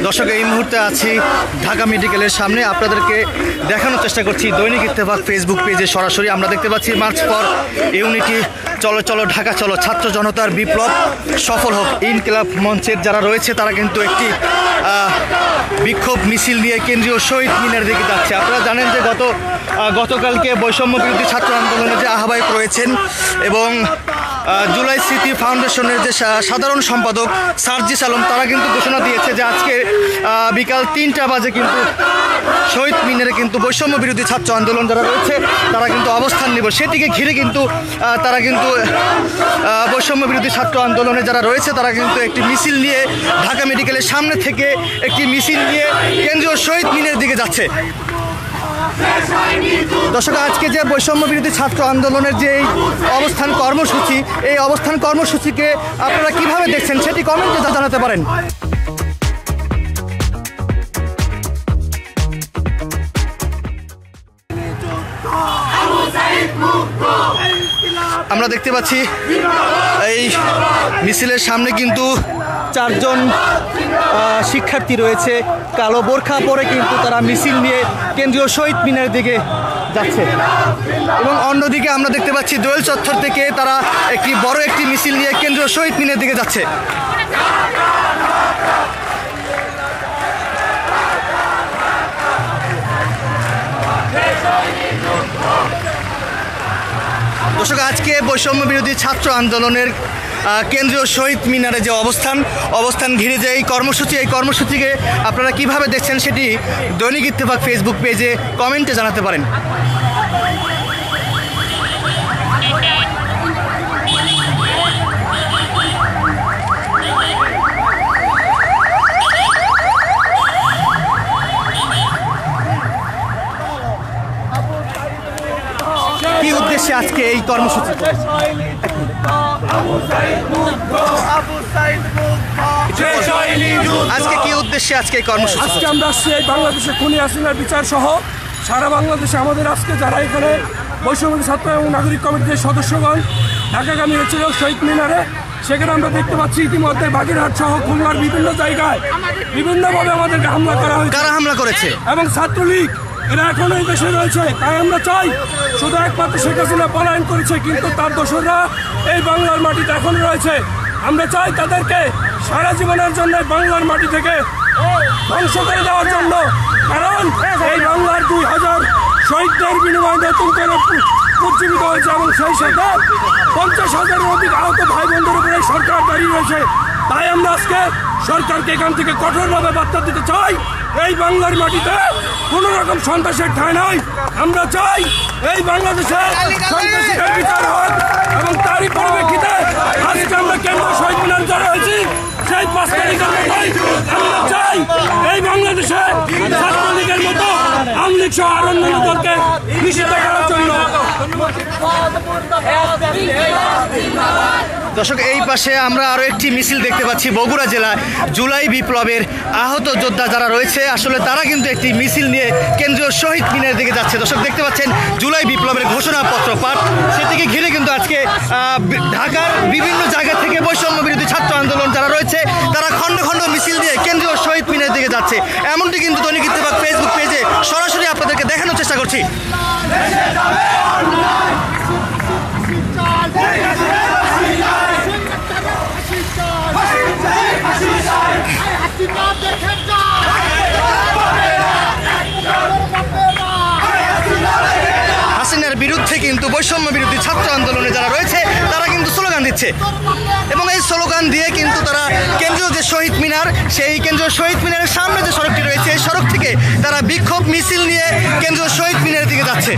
দর্শক, এই মুহূর্তে আছি ঢাকা মেডিকেলের সামনে। আপনাদেরকে দেখানোর চেষ্টা করছি দৈনিক ইত্তেফাক ফেসবুক পেজে সরাসরি। আমরা দেখতে পাচ্ছি মার্চ ফর ইউনিটি, চলো চলো ঢাকা চলো, ছাত্র জনতার বিপ্লব সফল হোক। ইনকিলাব মঞ্চের যারা রয়েছে তারা কিন্তু একটি বিক্ষোভ মিছিল নিয়ে কেন্দ্রীয় শহীদ মিনারের দিকে যাচ্ছে। আপনারা জানেন যে গতকালকে বৈষম্য বিরোধী ছাত্র আন্দোলনের যে আহ্বায়ক রয়েছেন এবং জুলাই স্মৃতি ফাউন্ডেশনের যে সাধারণ সম্পাদক সার্জিস আলম, তারা কিন্তু ঘোষণা দিয়েছে যে আজকে বিকাল 3টা বাজে কিন্তু শহীদ মিনারে কিন্তু বৈষম্য বিরোধী ছাত্র আন্দোলন যারা রয়েছে তারা কিন্তু অবস্থান নেব। সেটিকে ঘিরে কিন্তু তারা কিন্তু বৈষম্য বিরোধী ছাত্র আন্দোলনে যারা রয়েছে তারা কিন্তু একটি মিছিল নিয়ে ঢাকা মেডিকেলের সামনে থেকে একটি মিছিল নিয়ে কেন্দ্রীয় শহীদ মিনারের দিকে যাচ্ছে। দর্শক, আজকে যে বৈষম্য বিরোধী ছাত্র আন্দোলনের যে অবস্থান কর্মসূচি, এই অবস্থান কর্মসূচিকে আপনারা কিভাবে দেখছেন সেটি কমেন্টে জানাতে পারেন। আমরা দেখতে পাচ্ছি এই মিছিলের সামনে কিন্তু 4 জন শিক্ষার্থী রয়েছে, কালো বোরখা পরে কিন্তু তারা মিছিল নিয়ে কেন্দ্রীয় শহীদ মিনারের দিকে যাচ্ছে। এবং অন্যদিকে আমরা দেখতে পাচ্ছি দোয়েল চত্বর থেকে তারা একটি বড় একটি মিছিল নিয়ে কেন্দ্রীয় শহীদ মিনারের দিকে যাচ্ছে। দর্শক, আজকে বৈষম্য বিরোধী ছাত্র আন্দোলনের কেন্দ্রীয় শহীদ মিনারে যে অবস্থান ঘিরে যে এই কর্মসূচিকে আপনারা কিভাবে দেখছেন সেটি দৈনিক ইত্তেফাক ফেসবুক পেজে কমেন্টে জানাতে পারেন। কি উদ্দেশ্যে আজকে এই কর্মসূচি? আজকে কি উদ্দেশ্যে আজকে এই কর্মসূচি? আজকে আমরা আসছি এই বাংলাদেশের খুনি হাসিনার বিচার সহ সারা বাংলাদেশে আমাদের আজকে যারা এখানে বৈষম্য ছাত্র এবং নাগরিক কমিটির সদস্যগণ ঢাকাগামী হয়েছিল শহীদ মিনারে, সেখানে আমরা দেখতে পাচ্ছি ইতিমধ্যে বাগেরহাট সহ খুলনার বিভিন্ন জায়গায় বিভিন্নভাবে আমাদেরকে হামলা করা হয়েছে। কারা হামলা করেছে? এবং ছাত্রলীগ, এরা এখন এই দেশে রয়েছে। তাই আমরা চাই, শুধু একমাত্র শেখ হাসিনা পলায়ন করেছে কিন্তু তার দোসররা এই বাংলার মাটিতে এখন রয়েছে। আমরা চাই তাদেরকে সারা জীবনের জন্য বাংলার মাটি থেকে ধ্বংস করে দেওয়ার জন্য, কারণ এই বাংলার 2000 শহীদদের বিনিময়ে নতুন করে উজ্জীবিত হয়েছে এবং সেই সাথে 50,000-এর অধিক আহত ভাই বোনদের উপরে সরকার দাঁড়িয়ে রয়েছে। তাই আমরা আজকে সরকারকে এখান থেকে কঠোরভাবে বার্তা দিতে চাই, এই বাংলার মাটিতে কোনো রকম সন্ত্রাসের ঠাঁই নাই। আমরা চাই এই বাংলাদেশে সন্ত্রাসীদের বিচার হোক এবং তারই পরিপ্রেক্ষিতে আজকে আমরা কেন্দ্রীয় শহীদ মিনার যারা হয়েছি সেই 5 তারিখের মতোই আমরা চাই এই বাংলাদেশে ছাত্রলীগের মতো আমলিগ সহ আর অন্যান্য দলকে নিষিদ্ধ করার জন্য। দর্শক, এই পাশে আমরা আরও একটি মিছিল দেখতে পাচ্ছি বগুড়া জেলায় জুলাই বিপ্লবের আহত যোদ্ধা যারা রয়েছে আসলে তারা কিন্তু একটি মিছিল নিয়ে কেন্দ্রীয় শহীদ মিনারের দিকে যাচ্ছে। দর্শক, দেখতে পাচ্ছেন জুলাই বিপ্লবের ঘোষণাপত্র পাঠ, সেটিকে ঘিরে কিন্তু আজকে ঢাকার বিভিন্ন জায়গা থেকে বৈষম্য বিরোধী ছাত্র আন্দোলন যারা রয়েছে তারা খণ্ড খণ্ড মিছিল দিয়ে কেন্দ্রীয় শহীদ মিনারের দিকে যাচ্ছে। এমনটি কিন্তু দৈনিক ইত্তেফাক ফেসবুক পেজে সরাসরি আপনাদেরকে দেখানোর চেষ্টা করছি। হাসিনার বিরুদ্ধে কিন্তু বৈষম্য বিরোধী ছাত্র আন্দোলনে যারা রয়েছে তারা কিন্তু স্লোগান দিচ্ছে এবং এই স্লোগান দিয়ে কিন্তু তারা কেন্দ্রীয় যে শহীদ মিনার, সেই কেন্দ্রীয় শহীদ মিনারের সামনে যে সড়কটি রয়েছে এই সড়ক থেকে তারা বিক্ষোভ মিছিল নিয়ে কেন্দ্রীয় শহীদ মিনারের দিকে যাচ্ছে।